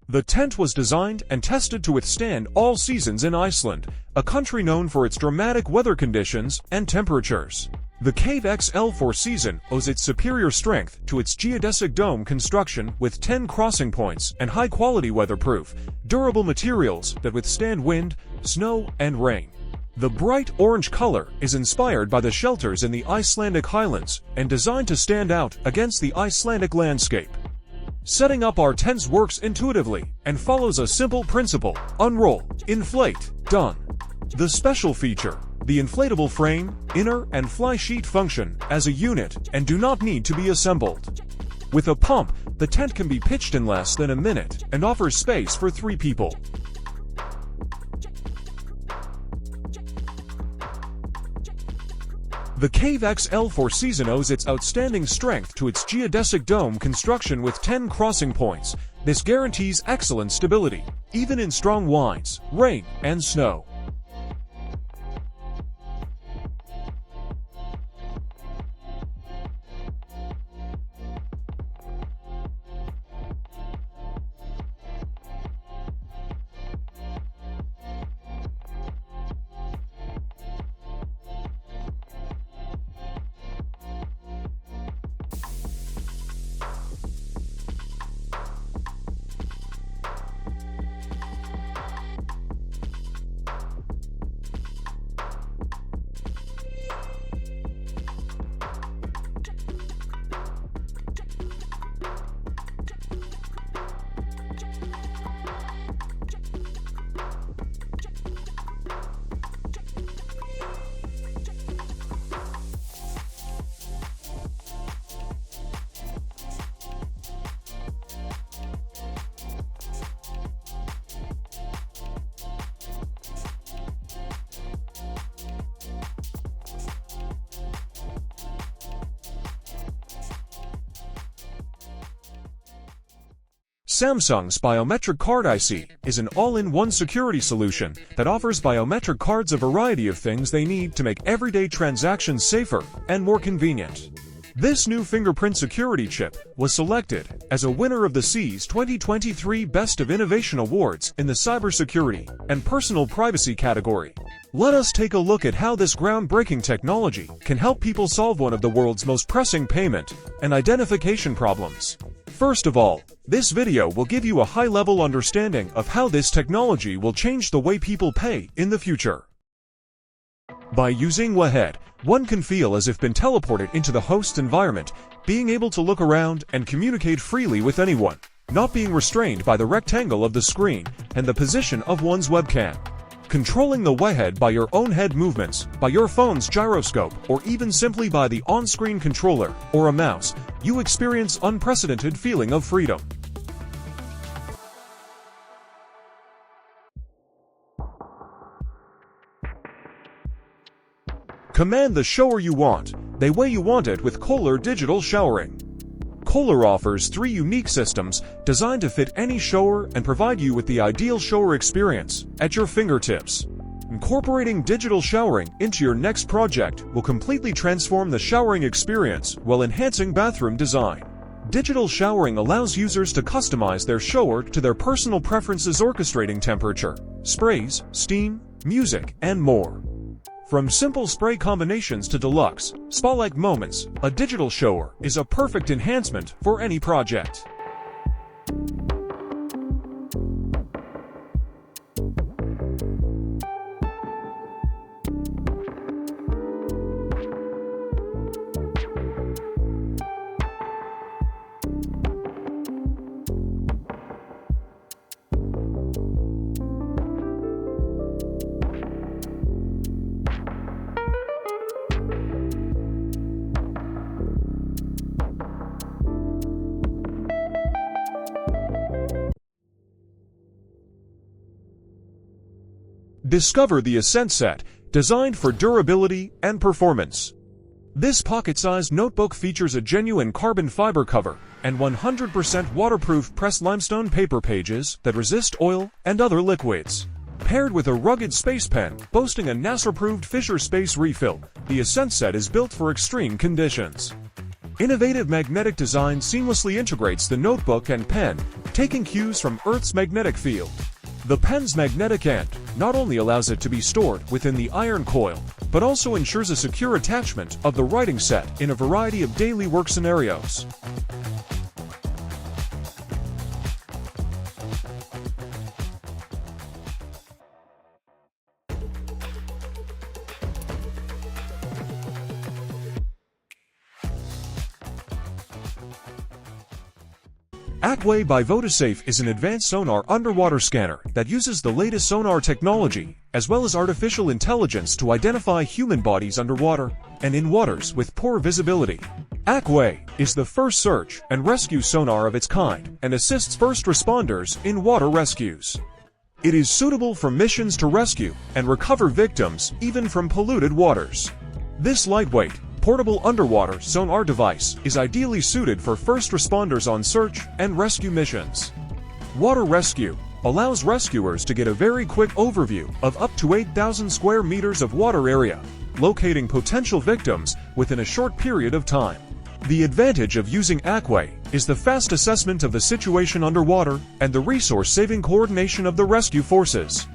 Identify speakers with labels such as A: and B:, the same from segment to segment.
A: The tent was designed and tested to withstand all seasons in Iceland, a country known for its dramatic weather conditions and temperatures. The Cave XL4 season owes its superior strength to its geodesic dome construction with 10 crossing points and high-quality weatherproof, durable materials that withstand wind, snow, and rain. The bright orange color is inspired by the shelters in the Icelandic highlands and designed to stand out against the Icelandic landscape. Setting up our tents works intuitively and follows a simple principle: unroll, inflate, done. The special feature: the inflatable frame, inner and fly sheet function as a unit and do not need to be assembled. With a pump, the tent can be pitched in less than a minute and offers space for 3 people. The Cave XL4 season owes its outstanding strength to its geodesic dome construction with 10 crossing points. This guarantees excellent stability, even in strong winds, rain, and snow. Samsung's Biometric Card IC is an all-in-one security solution that offers biometric cards a variety of things they need to make everyday transactions safer and more convenient. This new fingerprint security chip was selected as a winner of the CES 2023 Best of Innovation Awards in the Cybersecurity and Personal Privacy category. Let us take a look at how this groundbreaking technology can help people solve one of the world's most pressing payment and identification problems. First of all, this video will give you a high-level understanding of how this technology will change the way people pay in the future. By using Wehead, one can feel as if been teleported into the host environment, being able to look around and communicate freely with anyone, not being restrained by the rectangle of the screen and the position of one's webcam. Controlling the Wehead by your own head movements, by your phone's gyroscope, or even simply by the on-screen controller or a mouse, you experience unprecedented feeling of freedom. Command the shower you want, the way you want it with KOHLER Digital Showering. KOHLER offers 3 unique systems designed to fit any shower and provide you with the ideal shower experience at your fingertips. Incorporating digital showering into your next project will completely transform the showering experience while enhancing bathroom design. Digital showering allows users to customize their shower to their personal preferences, orchestrating temperature, sprays, steam, music, and more. From simple spray combinations to deluxe, spa-like moments, a digital shower is a perfect enhancement for any project. Discover the Ascent Set, designed for durability and performance. This pocket-sized notebook features a genuine carbon fiber cover and 100% waterproof pressed limestone paper pages that resist oil and other liquids. Paired with a rugged space pen boasting a NASA-approved Fisher Space refill, the Ascent Set is built for extreme conditions. Innovative magnetic design seamlessly integrates the notebook and pen, taking cues from Earth's magnetic field. The pen's magnetic end not only allows it to be stored within the iron coil, but also ensures a secure attachment of the writing set in a variety of daily work scenarios. AquaEye by VotaSafe is an advanced sonar underwater scanner that uses the latest sonar technology, as well as artificial intelligence to identify human bodies underwater and in waters with poor visibility. AquaEye is the first search and rescue sonar of its kind and assists first responders in water rescues. It is suitable for missions to rescue and recover victims even from polluted waters. This lightweight, portable underwater sonar device is ideally suited for first responders on search and rescue missions. Water rescue allows rescuers to get a very quick overview of up to 8,000 square meters of water area, locating potential victims within a short period of time. The advantage of using AquaEye is the fast assessment of the situation underwater and the resource-saving coordination of the rescue forces.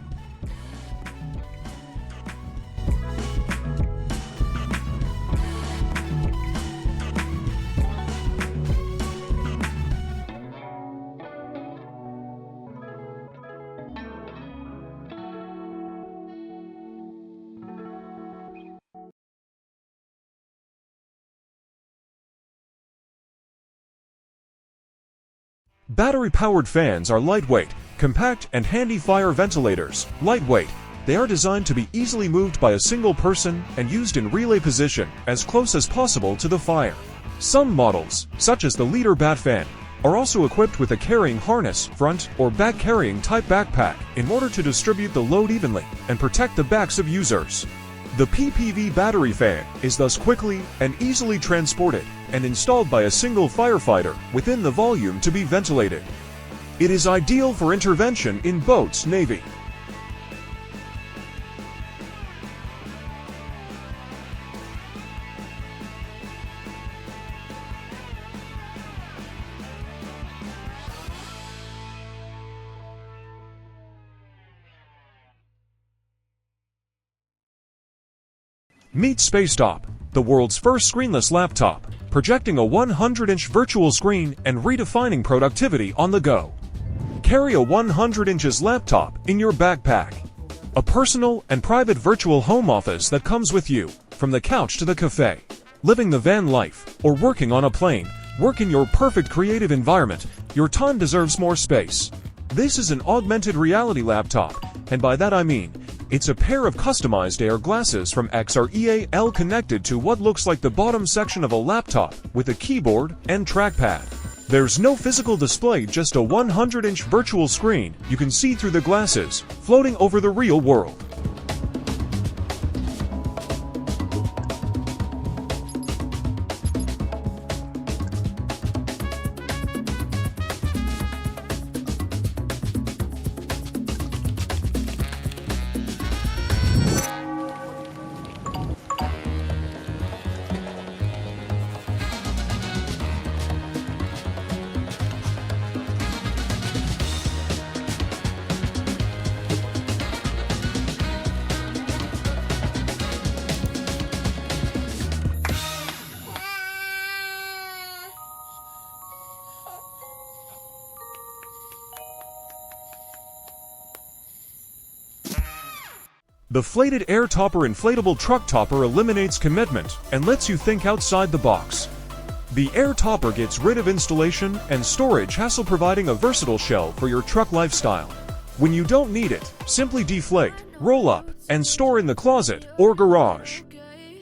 A: Battery-powered fans are lightweight, compact, and handy fire ventilators. Lightweight, they are designed to be easily moved by a single person and used in relay position as close as possible to the fire. Some models, such as the Leader Bat Fan, are also equipped with a carrying harness, front or back carrying type backpack in order to distribute the load evenly and protect the backs of users. The PPV battery fan is thus quickly and easily transported and installed by a single firefighter within the volume to be ventilated. It is ideal for intervention in boats, Navy. Meet Spacetop, the world's first screenless laptop, projecting a 100-inch virtual screen and redefining productivity on the go. Carry a 100 inches laptop in your backpack. A personal and private virtual home office that comes with you, from the couch to the cafe. Living the van life, or working on a plane, work in your perfect creative environment. Your time deserves more space. This is an augmented reality laptop, and by that I mean, it's a pair of customized AR glasses from XR connected to what looks like the bottom section of a laptop with a keyboard and trackpad. There's no physical display, just a 100-inch virtual screen you can see through the glasses, floating over the real world. The Flated Air Topper inflatable truck topper eliminates commitment and lets you think outside the box. The air topper gets rid of installation and storage hassle, providing a versatile shell for your truck lifestyle. When you don't need it, simply deflate, roll up, and store in the closet or garage.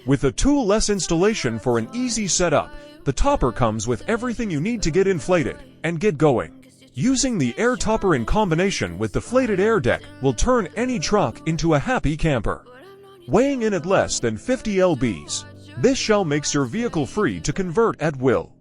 A: With a tool-less installation for an easy setup, the topper comes with everything you need to get inflated and get going. Using the air topper in combination with the flated air deck will turn any truck into a happy camper. Weighing in at less than 50 lbs, this shell makes your vehicle free to convert at will.